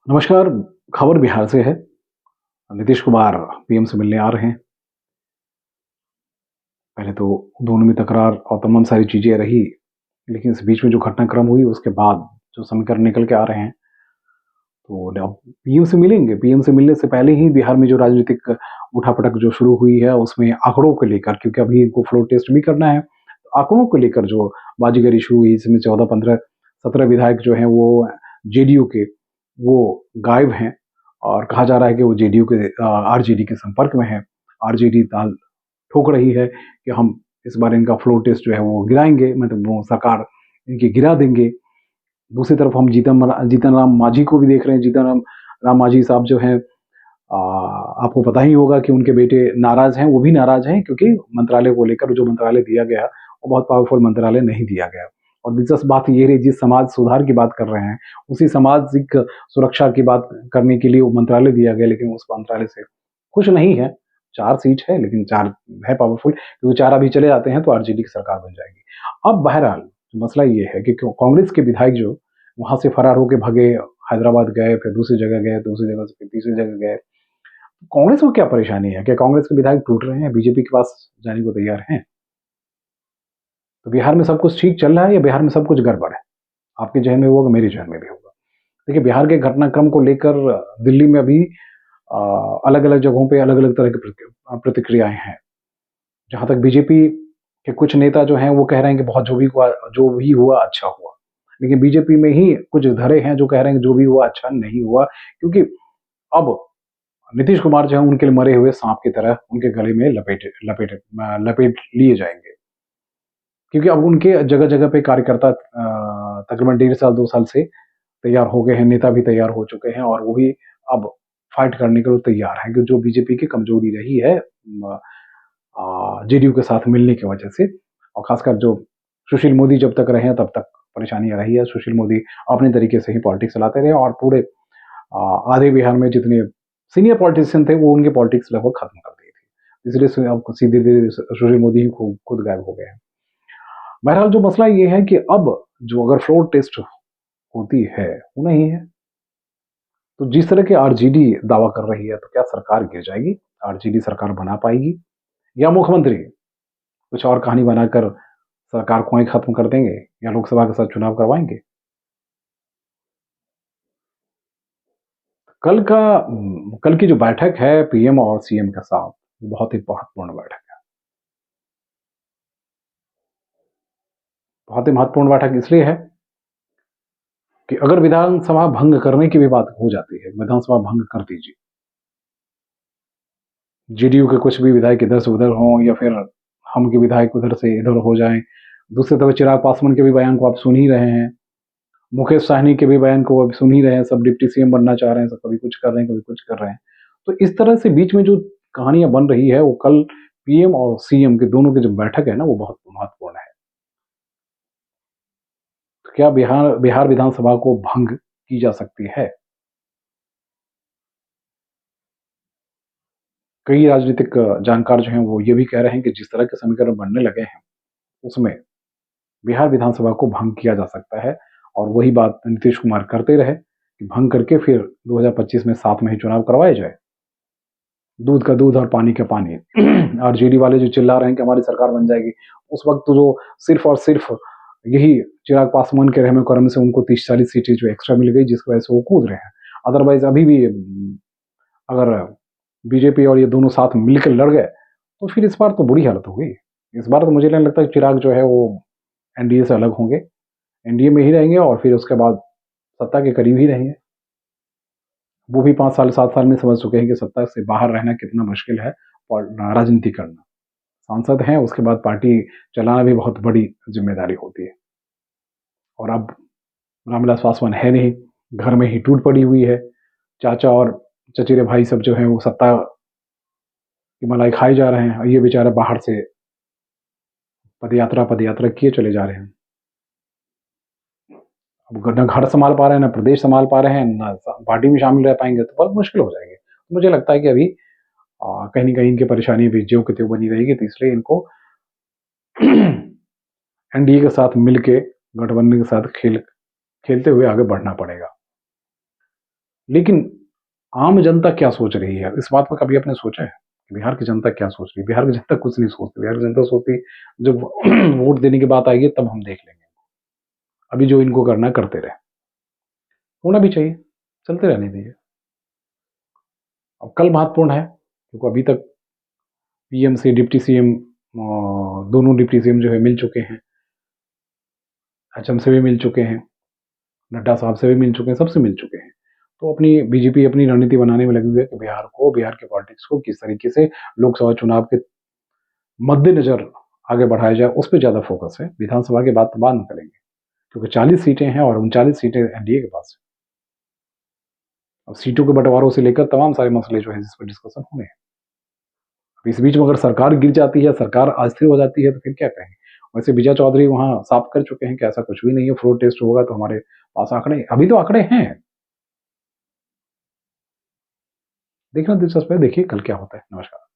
नमस्कार। खबर बिहार से है। नीतीश कुमार पीएम से मिलने आ रहे हैं। पहले तो दोनों में तकरार और तमाम सारी चीजें रही, लेकिन इस बीच में जो घटनाक्रम हुई उसके बाद जो समीकरण निकल के आ रहे हैं, तो अब पीएम से मिलेंगे। पीएम से मिलने से पहले ही बिहार में जो राजनीतिक उठापटक जो शुरू हुई है उसमें आंकड़ों को लेकर, क्योंकि अभी इनको फ्लोर टेस्ट भी करना है, तो आंकड़ों को लेकर जो बाजीगरी शुरू हुई, इसमें 14 15 17 विधायक जो हैं वो जेडीयू के वो गायब हैं। और कहा जा रहा है कि वो जेडीयू के आरजेडी के संपर्क में है। आरजेडी ताल ठोक रही है कि हम इस बार इनका फ्लोर टेस्ट जो है वो गिराएंगे, मतलब वो सरकार इनकी गिरा देंगे। दूसरी तरफ हम जीतन राम मांझी को भी देख रहे हैं। राम मांझी साहब जो हैं, आपको पता ही होगा कि उनके बेटे नाराज हैं। वो भी नाराज हैं क्योंकि मंत्रालय को लेकर जो मंत्रालय दिया गया वो बहुत पावरफुल मंत्रालय नहीं दिया गया। और दिलचस्प बात ये रही, जिस समाज सुधार की बात कर रहे हैं उसी सामाजिक सुरक्षा की बात करने के लिए वो मंत्रालय दिया गया, लेकिन उस मंत्रालय से कुछ नहीं है। 4 सीट है, लेकिन 4 है पावरफुल, क्योंकि 4 अभी चले जाते हैं तो आरजेडी की सरकार बन जाएगी। अब बहरहाल मसला ये है कि कांग्रेस के विधायक जो वहां से फरार होकर भागे, हैदराबाद गए, फिर दूसरी जगह गए, दूसरी जगह से फिर तीसरी जगह गए। कांग्रेस को क्या परेशानी है? क्या कांग्रेस के विधायक टूट रहे हैं, बीजेपी के पास जाने को तैयार हैं? तो बिहार में सब कुछ ठीक चल रहा है या बिहार में सब कुछ गड़बड़ है? आपके जहन में होगा, मेरे जहन में भी होगा। देखिए, बिहार के घटनाक्रम को लेकर दिल्ली में अभी अलग अलग जगहों पे अलग अलग तरह की प्रतिक्रियाएं हैं। जहां तक बीजेपी के कुछ नेता जो हैं वो कह रहे हैं कि बहुत जो भी हुआ अच्छा हुआ, लेकिन बीजेपी में ही कुछ धड़े हैं जो कह रहे हैं कि जो भी हुआ अच्छा नहीं हुआ, क्योंकि अब नीतीश कुमार जो है उनके लिए मरे हुए सांप की तरह उनके गले में लपेट लिए जाएंगे। क्योंकि अब उनके जगह जगह पे कार्यकर्ता तकरीबन 1.5 साल 2 साल से तैयार हो गए हैं, नेता भी तैयार हो चुके हैं और वो भी अब फाइट करने के लिए तैयार हैं, कि जो बीजेपी की कमजोरी रही है जेडीयू के साथ मिलने की वजह से। और खासकर जो सुशील मोदी जब तक रहे हैं तब तक परेशानियां रही है। सुशील मोदी अपने तरीके से ही पॉलिटिक्स चलाते रहे और पूरे आधे बिहार में जितने सीनियर पॉलिटिशियन थे वो उनके पॉलिटिक्स लगभग खत्म कर दी थी। इसलिए अब सीधे धीरे सुशील मोदी ही खुद गायब हो गए हैं। बहरहाल जो मसला ये है कि अब जो अगर फ्लोर टेस्ट होती है वो नहीं है, तो जिस तरह की आरजेडी दावा कर रही है, तो क्या सरकार गिर जाएगी? आरजेडी सरकार बना पाएगी या मुख्यमंत्री कुछ और कहानी बनाकर सरकार को ही खत्म कर देंगे या लोकसभा के साथ चुनाव करवाएंगे? कल की जो बैठक है पीएम और सीएम के साथ, बहुत ही महत्वपूर्ण बैठक है। बहुत ही महत्वपूर्ण बैठक इसलिए है कि अगर विधानसभा भंग करने की भी बात हो जाती है, विधानसभा भंग कर दीजिए, जेडीयू के कुछ भी विधायक इधर से उधर हों या फिर हम के विधायक उधर से इधर हो जाएं। दूसरी तरफ चिराग पासवान के भी बयान को आप सुन ही रहे हैं, मुकेश सहनी के भी बयान को अब सुन ही रहे हैं। सब डिप्टी सीएम बनना चाह रहे हैं, सब कभी कुछ कर रहे हैं, कभी कुछ कर रहे हैं। तो इस तरह से बीच में जो कहानियां बन रही है वो कल पीएम और सीएम के दोनों की जो बैठक है ना वो बहुत महत्वपूर्ण है। तो क्या बिहार बिहार विधानसभा को भंग की जा सकती है? कई राजनीतिक जानकार जो हैं वो ये भी कह रहे हैं कि जिस तरह के समीकरण बनने लगे हैं उसमें बिहार विधानसभा को भंग किया जा सकता है। और वही बात नीतीश कुमार करते रहे कि भंग करके फिर 2025 में साथ में ही चुनाव करवाए जाए। दूध का दूध और पानी का पानी। आरजेडी वाले जो चिल्ला रहे हैं कि हमारी सरकार बन जाएगी, उस वक्त तो जो सिर्फ और सिर्फ यही चिराग पासवान के रहमे करम से उनको 30-40 सीटें जो एक्स्ट्रा मिल गई, जिसकी वजह से वो कूद रहे हैं। अदरवाइज अभी भी अगर बीजेपी और ये दोनों साथ मिलकर लड़ गए तो फिर इस बार तो बुरी हालत होगी। इस बार तो मुझे नहीं लगता कि चिराग जो है वो एनडीए से अलग होंगे, एनडीए में ही रहेंगे और फिर उसके बाद सत्ता के करीब ही रहेंगे। वो भी 5 साल 7 साल में समझ चुके हैं कि सत्ता से बाहर रहना कितना मुश्किल है और राजनीति करना। सांसद हैं, उसके बाद पार्टी चलाना भी बहुत बड़ी जिम्मेदारी होती है। और अब रामविलास पासवान है नहीं, घर में ही टूट पड़ी हुई है। चाचा और चचेरे भाई सब जो हैं वो सत्ता की मलाई खाए जा रहे हैं और ये बेचारा बाहर से पदयात्रा किए चले जा रहे हैं। अब न घर संभाल पा रहे हैं, न प्रदेश संभाल पा रहे हैं, न पार्टी में शामिल रह पाएंगे, तो बहुत मुश्किल हो जाएगी। तो मुझे लगता है कि अभी कहीं न कहीं इनकी परेशानी भी ज्यों की त्यों बनी रहेगी, तो इसलिए इनको एनडीए के साथ मिलके गठबंधन के साथ खेलते हुए आगे बढ़ना पड़ेगा। लेकिन आम जनता क्या सोच रही है, इस बात पर कभी आपने सोचा है कि बिहार की जनता क्या सोच रही है? बिहार की जनता कुछ नहीं सोचती। बिहार की जनता सोचती जब वोट देने की बात आएगी तब हम देख लेंगे, अभी जो इनको करना है करते रहे। होना भी चाहिए, चलते रहने दीजिए। अब कल महत्वपूर्ण है क्योंकि अभी तक पीएम से डिप्टी सीएम, दोनों डिप्टी सीएम जो है मिल चुके हैं, एचएम से भी मिल चुके हैं, नड्डा साहब से भी मिल चुके हैं, सबसे मिल चुके हैं। तो अपनी बीजेपी अपनी रणनीति बनाने में लगी हुई है कि बिहार के पॉलिटिक्स को किस तरीके से लोकसभा चुनाव के मद्देनजर आगे बढ़ाया जाए, उस पर ज़्यादा फोकस है। विधानसभा की बात तो बाद में करेंगे क्योंकि 40 सीटें हैं और 39 सीटें एनडीए के पास है। अब सीटों के बंटवारों से लेकर तमाम सारे मसले जो है जिस पर डिस्कशन होंगे। अब इस बीच में अगर सरकार गिर जाती है, सरकार अस्थिर हो जाती है, तो फिर क्या कहेंगे? वैसे विजय चौधरी वहां साफ कर चुके हैं कि ऐसा कुछ भी नहीं है, फ्लोर टेस्ट होगा तो हमारे पास आंकड़े, अभी तो आंकड़े हैं। देखना दिलचस्प है, देखिए कल क्या होता है। नमस्कार।